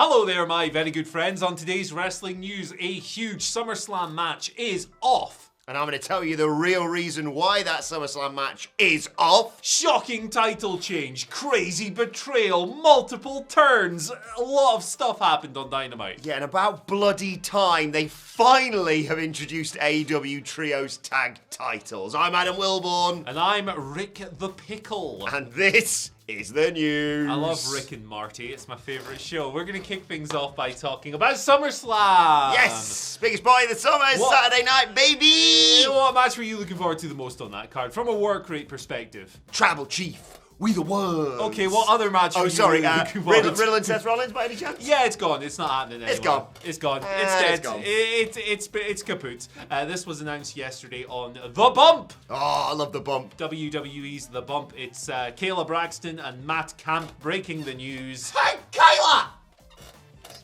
Hello there, my very good friends. On today's wrestling news, a huge SummerSlam match is off. And I'm going to tell you the real reason why that SummerSlam match is off. Shocking title change, crazy betrayal, multiple turns. A lot of stuff happened on Dynamite. Yeah, and about bloody time, they finally have introduced AEW Trios Tag Titles. I'm Adam Wilborn. And I'm Rick the Pickle. And this is the news. I love Rick and Marty. It's my favourite show. We're going to kick things off by talking about SummerSlam. Yes, biggest party of the summer is Saturday night, baby. What match were you looking forward to the most on that card, from a work rate perspective? Tribal Chief, we the world. Okay, what other match were you really looking forward to? Riddle and Seth Rollins by any chance? Yeah, it's gone. It's not happening anymore. It's gone. It's gone. It's dead. It's gone. It's kaput. This was announced yesterday on The Bump. Oh, I love The Bump. WWE's The Bump. It's Kayla Braxton and Matt Camp breaking the news. Hey, Kayla!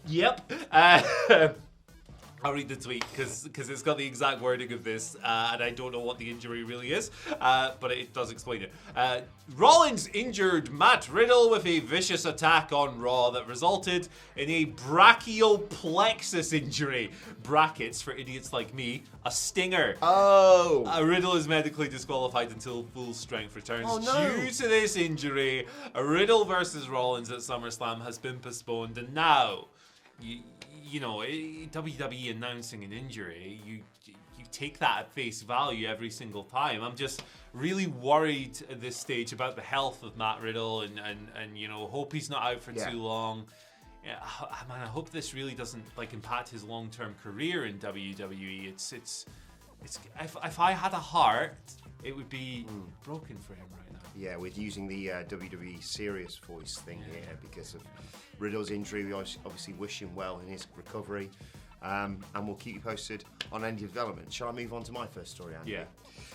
Yep. I'll read the tweet because it's got the exact wording of this, and I don't know what the injury really is, but it does explain it. Rollins injured Matt Riddle with a vicious attack on Raw that resulted in a brachial plexus injury. Brackets, for idiots like me, a stinger. Oh. Riddle is medically disqualified until full strength returns. Oh, no. Due to this injury, Riddle versus Rollins at SummerSlam has been postponed, and now... You know, WWE announcing an injury, you take that at face value every single time. I'm just really worried at this stage about the health of Matt Riddle and you know, hope he's not out for too long. Yeah, man, I hope this really doesn't impact his long-term career in WWE. It's if I had a heart, it would be broken for him right now. Yeah, we're using the WWE serious voice thing here because of Riddle's injury. We obviously wish him well in his recovery, and we'll keep you posted on any development. Shall I move on to my first story, Andy?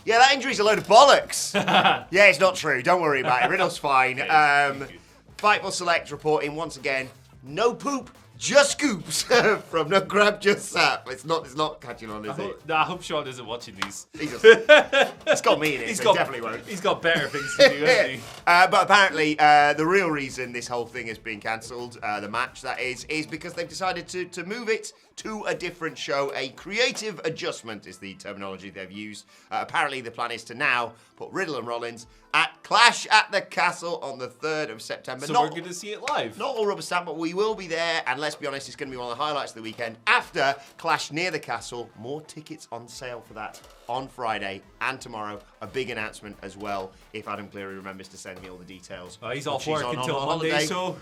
Yeah, that injury's a load of bollocks. Yeah, it's not true. Don't worry about it. Riddle's fine. Fightful Select reporting once again, no poop, just scoops from No Grab, Just Sap. It's not catching on, is it? I hope Sean isn't watching these. It's got me in it, so he definitely won't. He's got better things to do, hasn't he? But apparently, the real reason this whole thing is being cancelled, the match that is because they've decided to move it to a different show. A creative adjustment is the terminology they've used. Apparently, the plan is to now put Riddle and Rollins at Clash at the Castle on the 3rd of September. So we're going to see it live. Not all rubber stamp, but we will be there. And let's be honest, it's going to be one of the highlights of the weekend. After Clash near the Castle, more tickets on sale for that on Friday and tomorrow. A big announcement as well, if Adam Cleary remembers to send me all the details. He's off work until Monday, so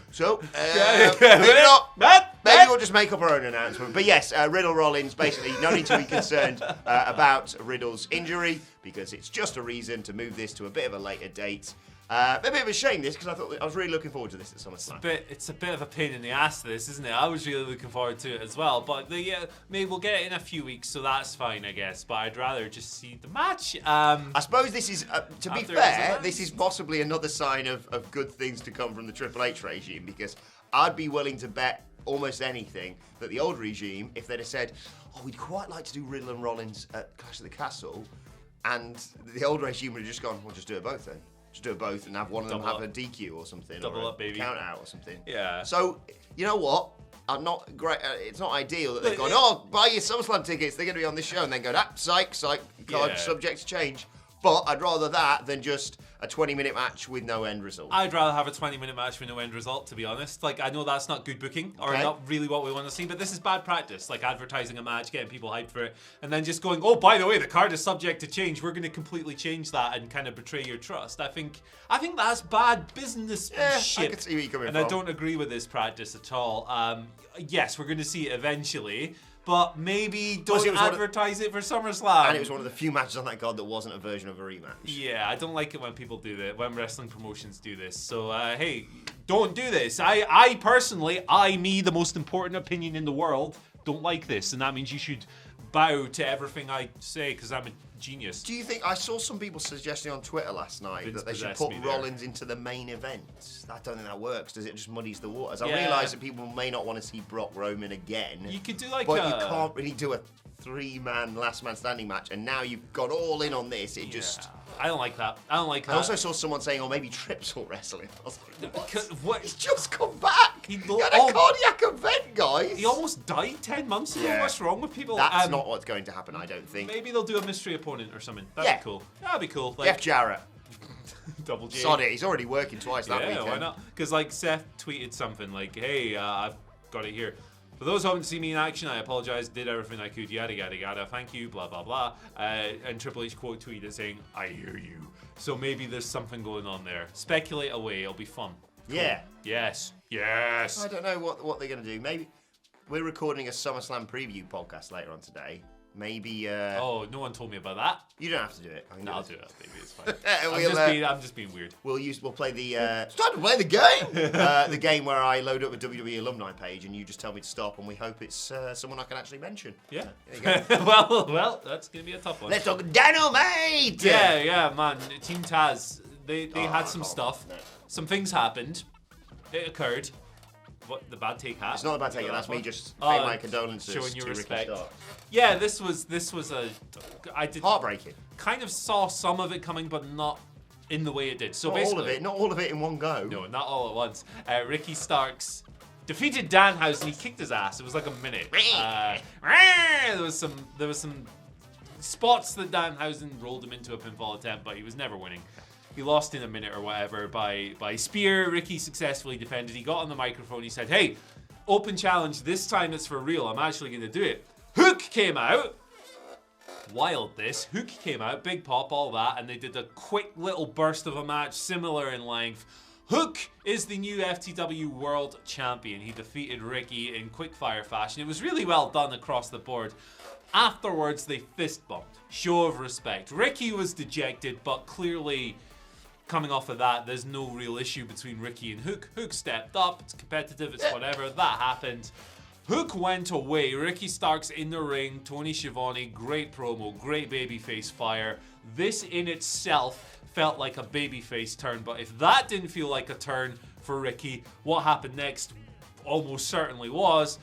maybe we'll just make up our own announcement. But yes, Riddle Rollins, basically, no need to be concerned about Riddle's injury, because it's just a reason to move this to a bit of a later date. A bit of a shame this, because I was really looking forward to this at SummerSlam. It's a bit of a pain in the ass, this, isn't it? I was really looking forward to it as well, but maybe we'll get it in a few weeks, so that's fine, I guess. But I'd rather just see the match. I suppose this is, to be fair, this is possibly another sign of good things to come from the Triple H regime, because I'd be willing to bet almost anything that the old regime, if they'd have said, we'd quite like to do Riddle and Rollins at Clash of the Castle, and the old regime would have just gone, just do it both then. Just do it both and have one of them have a DQ or something. Double or up, baby. Count out or something. Yeah. So, you know what? I'm not great. It's not ideal that they've gone, buy your SummerSlam tickets, they're going to be on this show, and then go, psych, subject to change. But I'd rather that than just a 20-minute match with no end result. I'd rather have a 20-minute match with no end result, to be honest. I know that's not good booking, or not really what we want to see, but this is bad practice. Advertising a match, getting people hyped for it, and then just going, by the way, the card is subject to change. We're going to completely change that and kind of betray your trust. I think that's bad businessmanship. Yeah, I can see where you're coming from. And I don't agree with this practice at all. Yes, we're going to see it eventually, but maybe don't advertise it for SummerSlam. And it was one of the few matches on that card that wasn't a version of a rematch. Yeah, I don't like it when people do that, when wrestling promotions do this. So, hey, don't do this. I personally, the most important opinion in the world, don't like this. And that means you should bow to everything I say, because I'm a genius. Do you think, I saw some people suggesting on Twitter last night that they should put Rollins into the main event. I don't think that works. Does it just muddies the waters? I realise that people may not want to see Brock Roman again. You could do but you can't really do a 3-man last man standing match, and now you've gone all in on this. I don't like that. I also saw someone saying, maybe Trips will wrestle him. I was like, what? He's just come back. He had a cardiac event. dies. He almost died 10 months ago. Yeah. What's wrong with people? That's not what's going to happen, I don't think. Maybe they'll do a mystery opponent or something. That'd be cool. That'd be cool. Jeff Jarrett. Double J. Sod it, he's already working twice that weekend. Yeah, why not? Because like Seth tweeted something like, "Hey, I've got it here. For those who haven't seen me in action, I apologize. Did everything I could. Yada yada yada. Thank you. Blah blah blah." And Triple H quote tweeted saying, "I hear you." So maybe there's something going on there. Speculate away. It'll be fun. Cool. Yeah. Yes. Yes. I don't know what they're going to do. Maybe we're recording a SummerSlam preview podcast later on today. Maybe. Oh, no one told me about that. You don't have to do it. No, I'll do it. Maybe it's fine. I'm just being weird. We'll play the. It's time to play the game. The game where I load up a WWE alumni page and you just tell me to stop, and we hope it's someone I can actually mention. Yeah. There you go. well, that's gonna be a tough one. Let's talk Dynamite. Yeah, man. Team Taz. They had some stuff. No. Some things happened. It occurred. What, the bad take hat? It's not a bad take. That's me just paying my condolences showing your to respect. Ricky Starks. Yeah, this was a. I did Heartbreaking. kind of saw some of it coming, but not in the way it did. So Not basically, not all of it in one go. no, not all at once. Ricky Starks defeated Danhausen. He kicked his ass. It was like a minute. There was some spots that Danhausen rolled him into a pinfall attempt, but he was never winning. He lost in a minute or whatever by spear. Ricky successfully defended. He got on the microphone. He said, "Hey, open challenge. This time it's for real. I'm actually going to do it." Hook came out. Wild this. Hook came out. Big pop, all that. And they did a quick little burst of a match, similar in length. Hook is the new FTW World Champion. He defeated Ricky in quick-fire fashion. It was really well done across the board. Afterwards, they fist bumped. Show of respect. Ricky was dejected, but clearly, coming off of that, there's no real issue between Ricky and Hook. Hook stepped up. It's competitive. It's whatever. That happened. Hook went away. Ricky Starks in the ring. Tony Schiavone, great promo, great babyface fire. This in itself felt like a babyface turn, but if that didn't feel like a turn for Ricky, what happened next almost certainly was.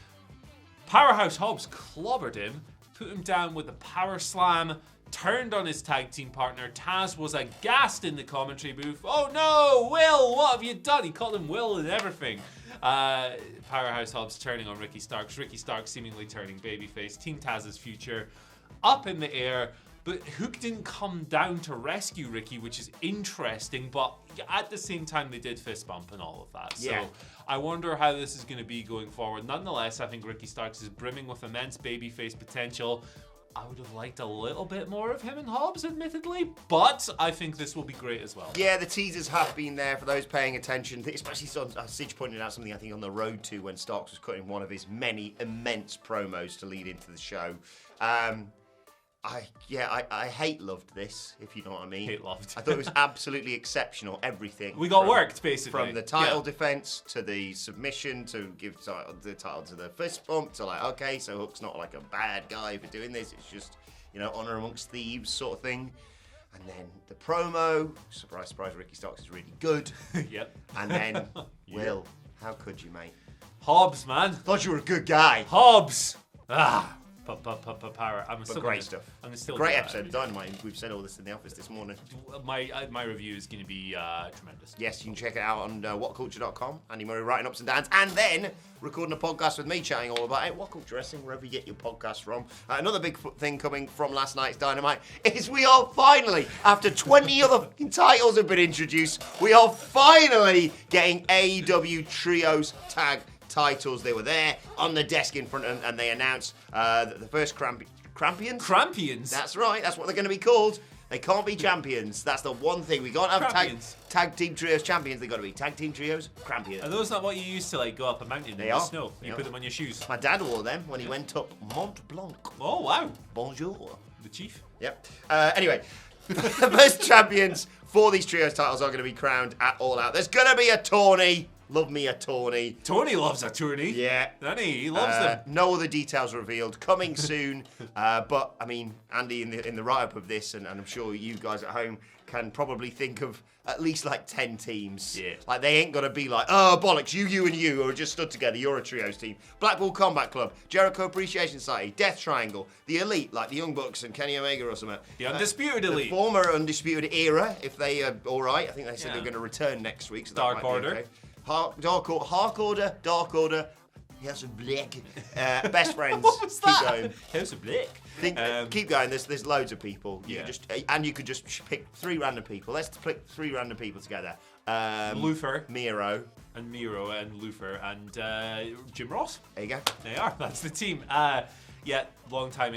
Powerhouse Hobbs clobbered him, put him down with a power slam, turned on his tag team partner. Taz was aghast in the commentary booth. "Oh no, Will, what have you done?" He called him Will and everything. Powerhouse Hobbs turning on Ricky Starks. Ricky Starks seemingly turning babyface. Team Taz's future up in the air. But Hook didn't come down to rescue Ricky, which is interesting. But at the same time, they did fist bump and all of that. Yeah. So I wonder how this is going to be going forward. Nonetheless, I think Ricky Starks is brimming with immense babyface potential. I would have liked a little bit more of him and Hobbs, admittedly, but I think this will be great as well. Yeah, the teasers have been there for those paying attention, especially Sige pointed out something I think on the road to when Starks was cutting one of his many immense promos to lead into the show. I hate-loved this, if you know what I mean. Hate-loved. I thought it was absolutely exceptional, everything. We got worked, basically. From the title defense to the submission to give the title to the fist bump to like, okay, so Hook's not like a bad guy for doing this. It's just, honor amongst thieves sort of thing. And then the promo, surprise, surprise, Ricky Starks is really good. Yep. And then, Will, how could you, mate? Hobbs, man. Thought you were a good guy. Hobbs. Power. But great stuff. I'm still great episode of Dynamite. We've said all this in the office this morning. My review is going to be tremendous. Yes, you can check it out on WhatCulture.com. Andy Murray writing ups and downs, and then recording a podcast with me chatting all about it. WhatCulture Wrestling, wherever you get your podcast from. Another big thing coming from last night's Dynamite is we are finally, after 20 other titles have been introduced, we are finally getting AEW Trios Tag titles. They were there on the desk in front and they announced that the first Crampions? Crampions? That's right, that's what they're going to be called. They can't be champions. That's the one thing. We can't have tag team trios champions. They've got to be tag team trios Crampions. Are those not what you used to go up a mountain in the snow? You put them on your shoes. My dad wore them when he went up Mont Blanc. Oh, wow. Bonjour. The chief? Yep. Anyway, the first champions for these trios titles are going to be crowned at All Out. There's going to be a tourney. Love me a tourney. Tony loves a tourney. Yeah. Doesn't he? He loves them. No other details revealed. Coming soon. But, I mean, Andy, in the write-up of this, and I'm sure you guys at home can probably think of at least 10 teams. Yeah. Like, they ain't going to be like, oh, bollocks, you and you are just stood together. You're a trios team. Blackpool Combat Club, Jericho Appreciation Society, Death Triangle, the Elite, like the Young Bucks and Kenny Omega or something. The Undisputed Elite. The former Undisputed Era, if they are all right. I think they said they're going to return next week. So Dark Order. Okay. Dark Order. House of Black. Best friends. What was Keep that? going. House of Black. Keep going. There's loads of people. You could just pick 3 random people. Let's pick 3 random people together. Luther. Miro. And Miro and Luther and Jim Ross. There you go. They are. That's the team. Long time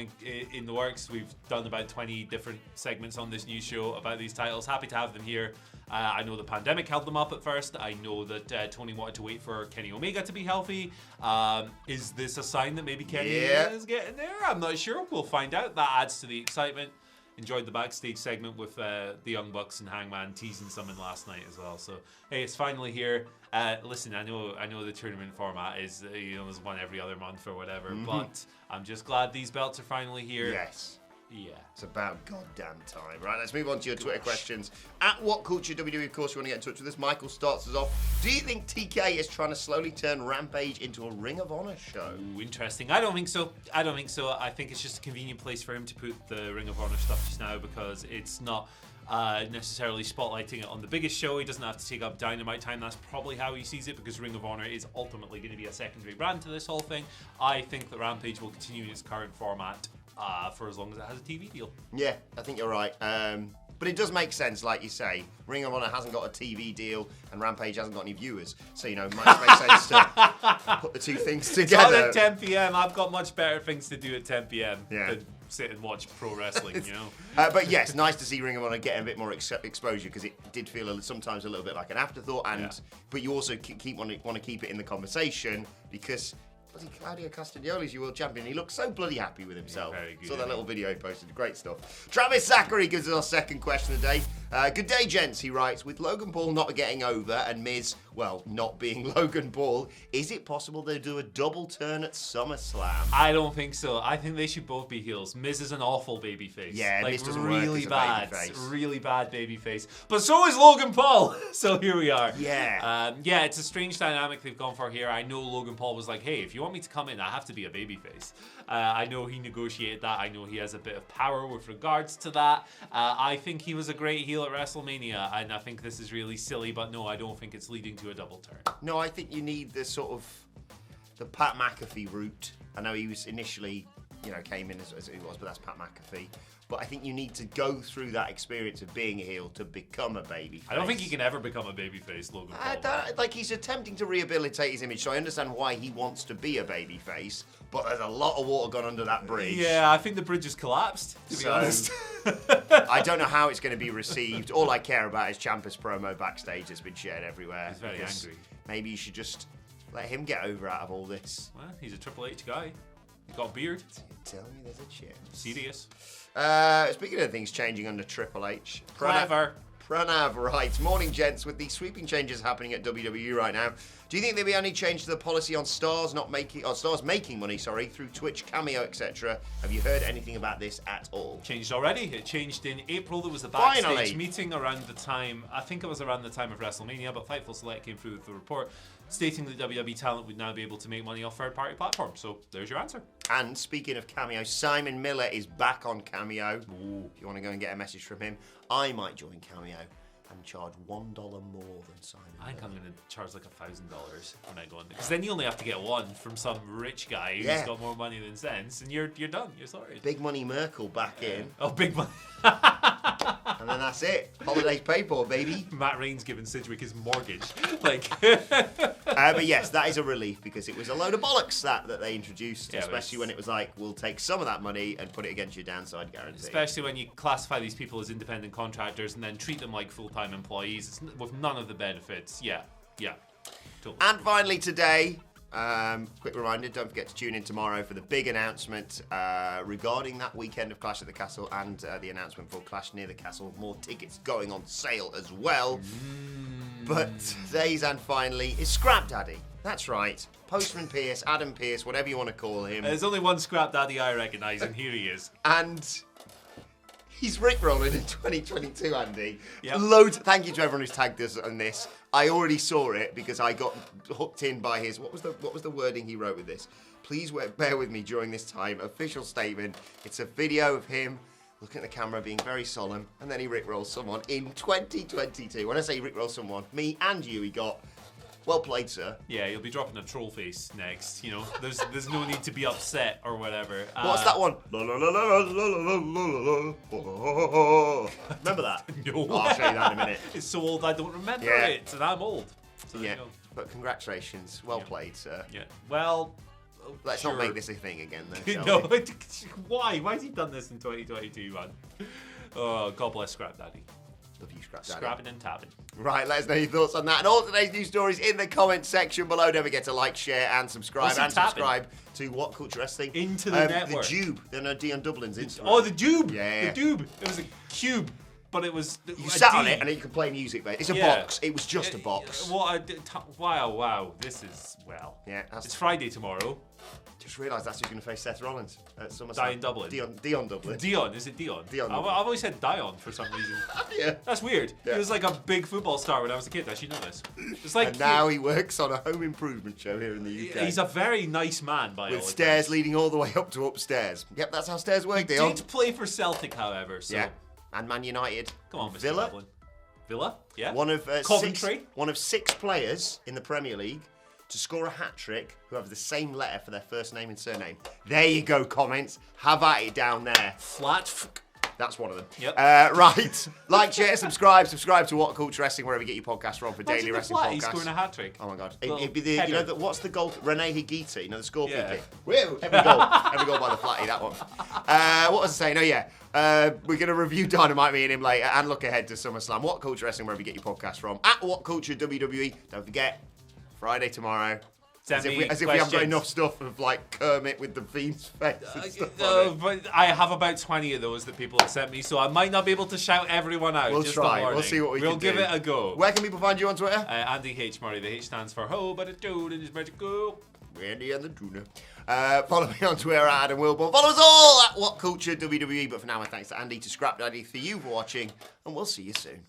in the works. We've done about 20 different segments on this new show about these titles. Happy to have them here. I know the pandemic held them up at first. I know that Tony wanted to wait for Kenny Omega to be healthy. Is this a sign that maybe Kenny is getting there? I'm not sure. We'll find out. That adds to the excitement. Enjoyed the backstage segment with the Young Bucks and Hangman teasing something last night as well. So hey, it's finally here. Listen, I know the tournament format is there's one every other month or whatever, but I'm just glad these belts are finally here. Yes. Yeah. It's about goddamn time. Right, let's move on to your Twitter questions. At WhatCulture WWE, of course, you want to get in touch with us. Michael starts us off. Do you think TK is trying to slowly turn Rampage into a Ring of Honor show? Ooh, interesting. I don't think so. I think it's just a convenient place for him to put the Ring of Honor stuff just now because it's not necessarily spotlighting it on the biggest show. He doesn't have to take up Dynamite time. That's probably how he sees it because Ring of Honor is ultimately going to be a secondary brand to this whole thing. I think that Rampage will continue in its current format for as long as it has a TV deal. Yeah, I think you're right. But it does make sense, like you say. Ring of Honor hasn't got a TV deal, and Rampage hasn't got any viewers. So, it might make sense to put the two things together. It's on at 10 p.m. I've got much better things to do at 10 p.m. than sit and watch pro wrestling, But yes, nice to see Ring of Honor get a bit more exposure because it did feel sometimes a little bit like an afterthought. But you also want to keep it in the conversation because Claudio Castagnoli's your world champion. He looks so bloody happy with himself. Very good, Saw that little video he posted. Great stuff. Travis Zachary gives us our second question of the day. Good day, gents, he writes. With Logan Paul not getting over and Miz, not being Logan Paul, is it possible they'll do a double turn at SummerSlam? I don't think so. I think they should both be heels. Miz is an awful babyface. Yeah, Miz doesn't really work bad. as a babyface. Really bad babyface. But so is Logan Paul. So here we are. Yeah. It's a strange dynamic they've gone for here. I know Logan Paul was like, hey, if you want me to come in, I have to be a babyface. I know he negotiated that. I know he has a bit of power with regards to that. I think he was a great heel at WrestleMania, and I think this is really silly, but no, I don't think it's leading to a double turn. No, I think you need the sort of the Pat McAfee route. I know he was initially, came in as he was, but that's Pat McAfee. But I think you need to go through that experience of being a heel to become a babyface. I don't think he can ever become a babyface, Logan Paul. He's attempting to rehabilitate his image, so I understand why he wants to be a babyface, but there's a lot of water gone under that bridge. Yeah, I think the bridge has collapsed, to be honest. I don't know how it's going to be received. All I care about is Ciampa's promo backstage that's been shared everywhere. He's very angry. Maybe you should just let him get over out of all this. Well, he's a Triple H guy. He's got a beard. Tell me there's a chance. Serious. Speaking of things changing under Triple H. Clever. Pranav writes, morning gents, with these sweeping changes happening at WWE right now, do you think there'll be any change to the policy on stars making money through Twitch, Cameo, etc.? Have you heard anything about this at all? Changed already. It changed in April. There was a backstage meeting around the time, I think it was around the time of WrestleMania, but Fightful Select came through with the report stating that WWE talent would now be able to make money off third-party platforms. So there's your answer. And speaking of Cameo, Simon Miller is back on Cameo. Ooh. If you want to go and get a message from him, I might join Cameo and charge $1 more than Simon Miller. I think I'm going to charge like $1,000 when I go in there. Because then you only have to get one from some rich guy who's got more money than sense, and you're done. You're sorted. Big Money Merkel back in. Oh, Big Money. And then that's it. Holidays paid for, baby. Matt Reigns giving Sidgwick his mortgage. But yes, that is a relief because it was a load of bollocks that they introduced, especially when it was like, we'll take some of that money and put it against your downside guarantee. Especially when you classify these people as independent contractors and then treat them like full-time employees with none of the benefits. Yeah. Totally. And finally today, quick reminder, don't forget to tune in tomorrow for the big announcement regarding that weekend of Clash at the Castle and the announcement for Clash Near the Castle. More tickets going on sale as well. But today's and finally is Scrap Daddy. That's right. Postman Pierce, Adam Pierce, whatever you want to call him. There's only one Scrap Daddy I recognise, and here he is. And he's rickrolling in 2022, Andy. Yep. Thank you to everyone who's tagged us on this. I already saw it because I got hooked in by his. What was the wording he wrote with this? Please bear with me during this time. Official statement. It's a video of him looking at the camera, being very solemn, and then he rickrolls someone in 2022. When I say rickrolls someone, me and you, he got Well played, sir. Yeah, you'll be dropping a troll face next. You know, there's no need to be upset or whatever. What's that one? Remember that? No. Oh, I'll show you that in a minute. It's so old I don't remember Yeah. it, and I'm old. So there Yeah, you go. but congratulations. Well played, sir. Yeah. Well, Let's sure. not make this a thing again, though, shall No, we? why? Why has he done this in 2022, man? Oh, God bless Scrap Daddy. Love you, Scrap Daddy. Scrapping and tapping. Right, let us know your thoughts on that and all today's news stories in the comments section below. Don't forget to like, share, and subscribe. What's he And tapping? subscribe to What Culture Wrestling. Into the network. The Tube. Then Dion Dublin's Instagram. Oh, the Dube. Yeah. The Dube. It was a cube, but it was. You sat on it and you can play music, mate. It's a Yeah. box. It was just a box. Wow. This is, well. Yeah, It's Friday tomorrow. Just realised that's who's going to face Seth Rollins at SummerSlam. Dion Dublin. Dion Dublin. Dion, is it Dion? Dion. I've always said Dion for some reason. Yeah. That's weird. Yeah. He was like a big football star when I was a kid. I should know this. It's like And now he works on a home improvement show here in the UK. he's a very nice man by all with accounts. stairs leading all the way up to upstairs. Yep, that's how stairs work, Dion. Did play for Celtic, however. So Yeah. And Man United. come on, Mr. Villa. Dublin. Villa, yeah. One of Coventry. one of 6 players in the Premier League to score a hat-trick who have the same letter for their first name and surname. There you go, comments. Have at it down there. That's one of them. Yep. Right. Like, share, subscribe to What Culture Wrestling, wherever you get your podcast from for Imagine daily the wrestling Flatty podcasts. scoring a hat trick. Oh my God! Little It'd be the, you header. know, what's the goal? Rene Higuita, you know, the scorpion Yeah. kick. Woo! Every goal by the Flatty. That one. What was I saying? Oh yeah, we're gonna review Dynamite, me and him later, and look ahead to SummerSlam. What Culture Wrestling, wherever you get your podcast from. At What Culture WWE. Don't forget, Friday tomorrow. Send me As if we haven't got questions. enough stuff of like Kermit with the Fiend's face and stuff on it. But I have about 20 of those that people have sent me, so I might not be able to shout everyone out. We'll just try. a warning. We'll see what we can do. We'll give it a go. Where can people find you on Twitter? Andy H. Murray. The H stands for Ho, but it's dude and it's magical. Randy and the Tuna. Follow me on Twitter at Adam Wilborn. Follow us all at What Culture WWE. But for now, my thanks to Andy, to Scrap Daddy, for you for watching, and we'll see you soon.